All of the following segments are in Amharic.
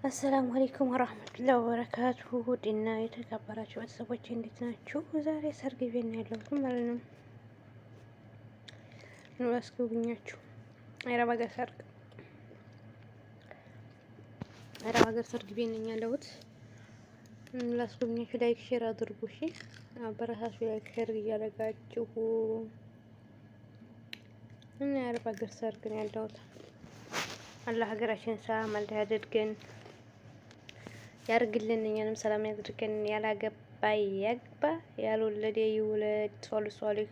አሰላሙ አለይኩም ወራህመቱላሂ ወበረካቱሁ። ውድና የተከበራችሁ ቤተሰቦች እንዴት ናችሁ? ዛሬ ሰርግ ቤት ነው ያለሁት ማለት ነው። ኑ ላስጎብኛችሁ። አረብ ሀገር ሰርግ ቤት ነኝ ያለሁት። ላስጎብኛችሁ። ላይክ ሼር አድርጉ እሺ። አበረታችሁ ላይክ ሼር እያደረጋችሁ እና የአረብ ሀገር ሰርግ ነው ያለሁት። አላህ ሀገራችን ሰላም አላህ ያድርገን ያርግልን፣ እኛንም ሰላም ያድርገን። ያላገባ ያግባ፣ ያልወለደ ይውለድ። ሷሊህ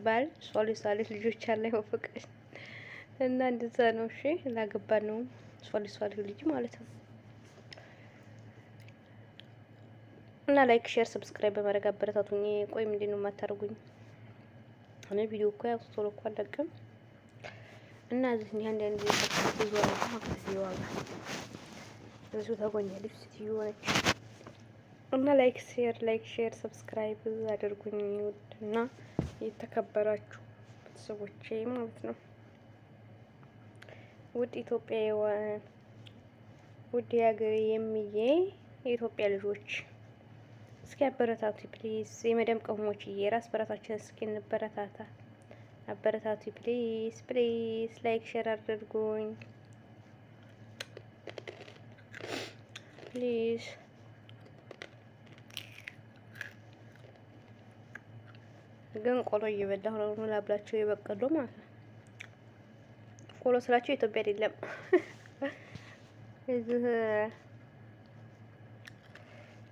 ባል ሷሊህ ልጆች አለ ይወፍቀን እና እንደዛ ነው። እሺ ላገባ ነው ሷሊህ ልጅ ማለት ነው። እና ላይክ ሼር ሰብስክራይብ በማድረግ አበረታቱኝ። ቆይ ምንድን ነው የማታደርጉኝ? እኔ ቪዲዮ እኮ ያው ቶሎ እኮ አለቅም እና እዚህ አንድ ብዙ ታጎኛለች ስትዩ ነች እና ላይክ ሼር ሰብስክራይብ አድርጉኝ። እና የተከበራችሁ ቤተሰቦቼ ማለት ነው። ውድ ኢትዮጵያውያን፣ ውድ የሀገሬ የሚዬ የኢትዮጵያ ልጆች እስኪ አበረታቱ ፕሊዝ። የመደም ቀሞችዬ ራስ በራሳችን እስኪ እንበረታታ። አበረታቱ ፕሊዝ ፕሊዝ። ላይክ ሼር አድርጉኝ ፕሊዝ። ግን ቆሎ እየበላሁ ነው ላብላችሁ የበቀሉ ማለት ነው። ቆሎ ስላችሁ ኢትዮጵያ አይደለም እዚህ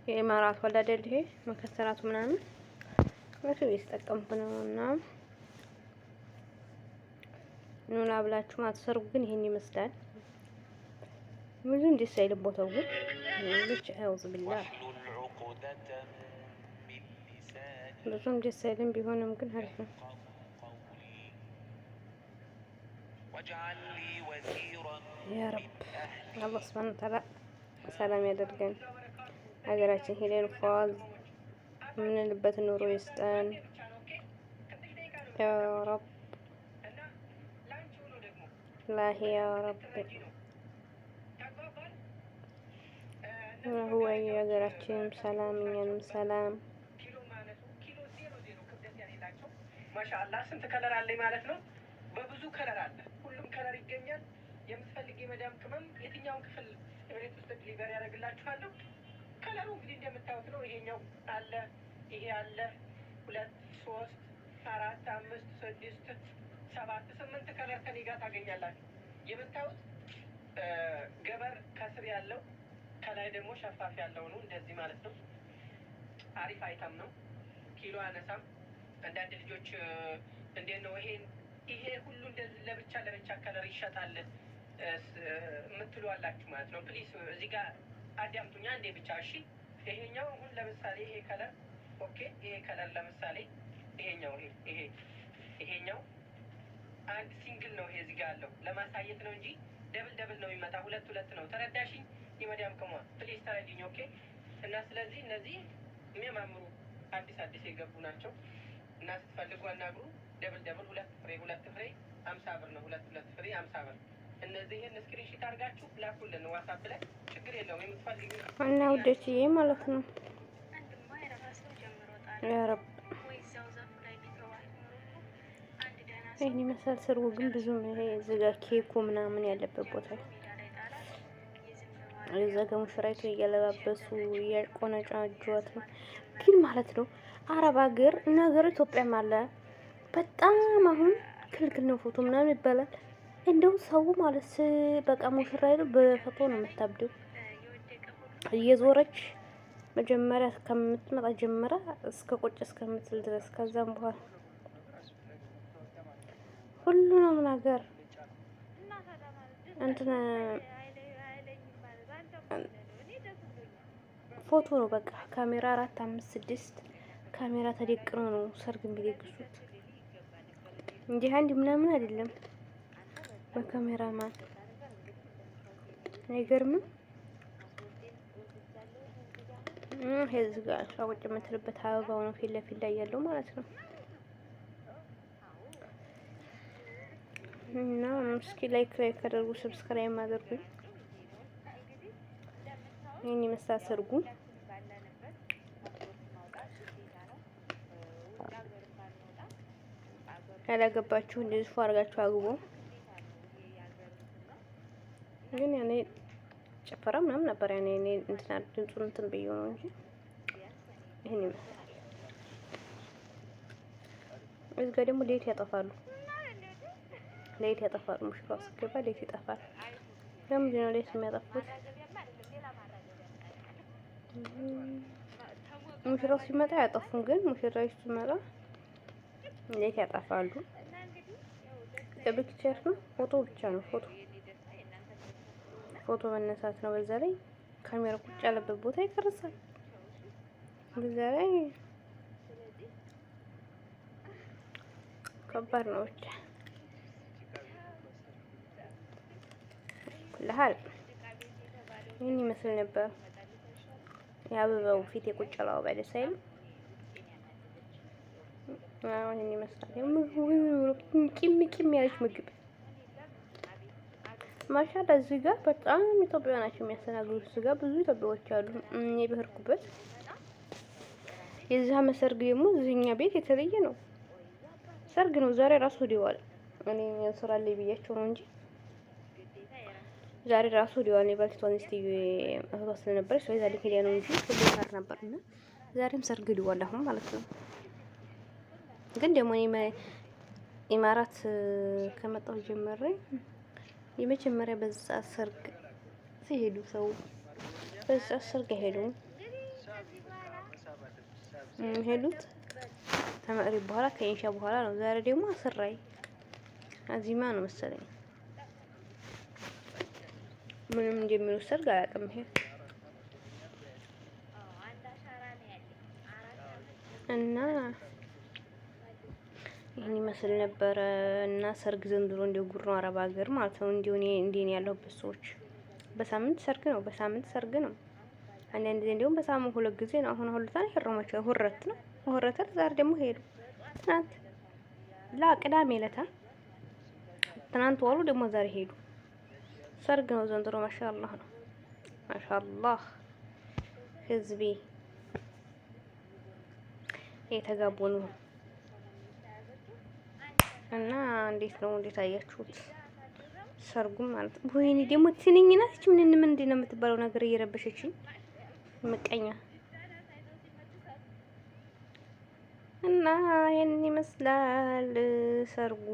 የኢማራት ወላ አይደል? ይሄ መከሰራቱ ምናምን ወይስ እየተጠቀምኩ ነው። እና ኑ ላብላችሁ ማለት ሰርጉ ግን ይሄን ይመስላል። ብዙ እንዲህ ሳይል ቦታው ግን ልጅ አውዝ ቢላህ ብዙም ደስ አይልም። ቢሆንም ግን አሪፍ ነው። ያ ረብ አላህ ሱብሓነሁ ወተዓላ ሰላም ያደርገን። ሀገራችን ሄደን ፏዝ የምንልበት ኑሮ ይስጠን ያ ረብ ላሂ ያ ረብ ወይ ሀገራችንም ሰላም እኛንም ሰላም። ማሻአላህ ስንት ከለር አለኝ ማለት ነው። በብዙ ከለር አለ። ሁሉም ከለር ይገኛል። የምትፈልጊ የመዳም ቅመም የትኛውን ክፍል ቤት ውስጥ ዲሊቨሪ ያደርግላችኋለሁ። ከለሩ እንግዲህ እንደምታዩት ነው። ይሄኛው አለ፣ ይሄ አለ። 2 3 4 5 6 7 8 ከለር ከኔ ጋር ታገኛላችሁ። የምታዩት ገበር ከስር ያለው ከላይ ደግሞ ሸፋፍ ያለው ነው። እንደዚህ ማለት ነው። አሪፍ አይተም ነው። ኪሎ አነሳም። አንዳንድ ልጆች እንዴት ነው ይሄ ሁሉ እንደዚህ ለብቻ ከለር ይሸጣል የምትሉ አላችሁ ማለት ነው። ፕሊስ እዚህ ጋር አዳምጡኛ እንዴ ብቻ እሺ። ይሄኛው አሁን ለምሳሌ ይሄ ከለር ኦኬ፣ ይሄ ከለር ለምሳሌ ይሄኛው ይሄኛው አንድ ሲንግል ነው። ይሄ እዚህ ጋር አለው ለማሳየት ነው እንጂ ደብል ነው የሚመጣ። ሁለት ነው። ተረዳሽኝ? የመዳም ቅሟ ፕሊስ ተረዲኝ። ኦኬ። እና ስለዚህ እነዚህ የሚያማምሩ አዲስ የገቡ ናቸው እና ስትፈልጉ አናግሩ። ደብል 2 ፍሬ 50 ብር ነው። 2 ፍሬ 50 ብር። እነዚህን ስክሪንሺት አድርጋችሁ ላኩልን ዋትስአፕ ላይ ችግር የለውም። የምትፈልጉ እና ውዶችዬ ማለት ነው። ያ ረብ ይሄን ይመስላል ሰርጉ። ግን ብዙም ይሄ እዚህ ጋር ኬኩ ምናምን ያለበት ቦታ እዛ ጋር ሙሽራይቱ እያለባበሱ እያቆነጫጇት ነው። ግን ማለት ነው አረብ ሀገር ነገሩ ኢትዮጵያም አለ። በጣም አሁን ክልክል ነው ፎቶ ምናምን ይባላል። እንደው ሰው ማለት በቃ ሙሽራይቱ በፎቶ ነው የምታብደው። እየዞረች መጀመሪያ ከምትመጣ ጀምራ እስከ ቁጭ እስከምትል ድረስ ከዛም በኋላ ሁሉንም ነገር እንትን ፎቶ ነው በቃ። ካሜራ 4 5 6 ካሜራ ተደቅኖ ነው ሰርግ የሚደግሱት እንጂ አንድ ምናምን አይደለም። በካሜራማን አይገርምም? እዚህ ጋር ቁጭ የምትልበት አበባው ነው ፊት ለፊት ላይ ያለው ማለት ነው። እና እስኪ ላይክ አድርጉ፣ ሰብስክራይብ አድርጉኝ። ይህን ይመስላል ሰርጉ። ያላገባችሁ እንደዚህ ፏ አድርጋችሁ አግቡ። ግን ያኔ ጨፈራ ምናምን ነበር ያኔ እኔ እንትን ድምፁን እንትን ብዬው ነው እንጂ ይሄን ይመስላል። እዚህ ጋር ደግሞ ሌት ያጠፋሉ። ሙሽራው ስትገባ ሌት ይጠፋል። ለምንድን ነው ሌት የሚያጠፉት? ሙሽራው ሲመጣ አያጠፉም፣ ግን ሙሽራው ሲመጣ ሌት ያጠፋሉ። የፒክቸር ነው ፎቶ ብቻ ነው ፎቶ መነሳት ነው። በዛ ላይ ካሜራ ቁጭ ያለበት ቦታ ይቀርጻል። በዛ ላይ ከባድ ነው። ብቻ ለሀል ይህን ይመስል ነበር። የአበባው ፊት የቁጭ ያለው አበባ ደስ አይልም? አሁን ይህን ይመስላል። ቂም ያለች ምግብ ማሻአላ። እዚህ ጋር በጣም ኢትዮጵያ ናቸው የሚያስተናግዱት። እዚህ ጋር ብዙ ኢትዮጵያዎች አሉ። እኔ በሄድኩበት የዛ መሰርግ ደግሞ እዚህኛ ቤት የተለየ ነው። ሰርግ ነው ዛሬ ራሱ ዲዋል። እኔ ስራ ላይ ብያቸው ነው እንጂ ዛሬ ራሱ ዲዋል የባልቲቷን እስቲ እህቷ ስለነበረች ስለዚህ ዛሬ ሄዳ ነው እንጂ ሁሉ ጋር ነበርና ዛሬም ሰርግ ዲዋል አሁን ማለት ነው። ግን ደግሞ እኔ ኢማራት ከመጣሁ ጀመረ የመጀመሪያ በዛ ሰርግ ሲሄዱ ሰው በዛ ሰርግ አይሄዱም። ሄዱት ተመሪ በኋላ ከኢንሻ በኋላ ነው። ዛሬ ደግሞ አስራይ አዚማ ነው መሰለኝ። ምንም እንደሚለው ሰርግ አያውቅም። ይሄ እና ይህን ይመስል ነበረ። እና ሰርግ ዘንድሮ እንደ ጉር ነው አረብ ሀገር ማለት ነው። እንዲሁ እኔ ያለሁበት ሰዎች በሳምንት ሰርግ ነው። አንዳንድ ጊዜ እንደውም በሳምንት 2 ጊዜ ነው። አሁን ሁለታን ይፈረማቸው ሁረት ነው። ዛሬ ደግሞ ሄዱ። ትናንት ቅዳሜ ዕለት ትናንት ዋሉ ደግሞ ዛሬ ሄዱ። ሰርግ ነው ዘንድሮ። ማሻአላህ ነው ማሻአላህ። ህዝቤ የተጋቡ ነው። እና እንዴት አያችሁት ሰርጉም ማለት ነው። ወይኔ ደግሞ ትንኝ ናት። ምን ነው የምትባለው ነገር እየረበሸችኝ ምቀኛ። እና ይሄን ይመስላል ሰርጉ።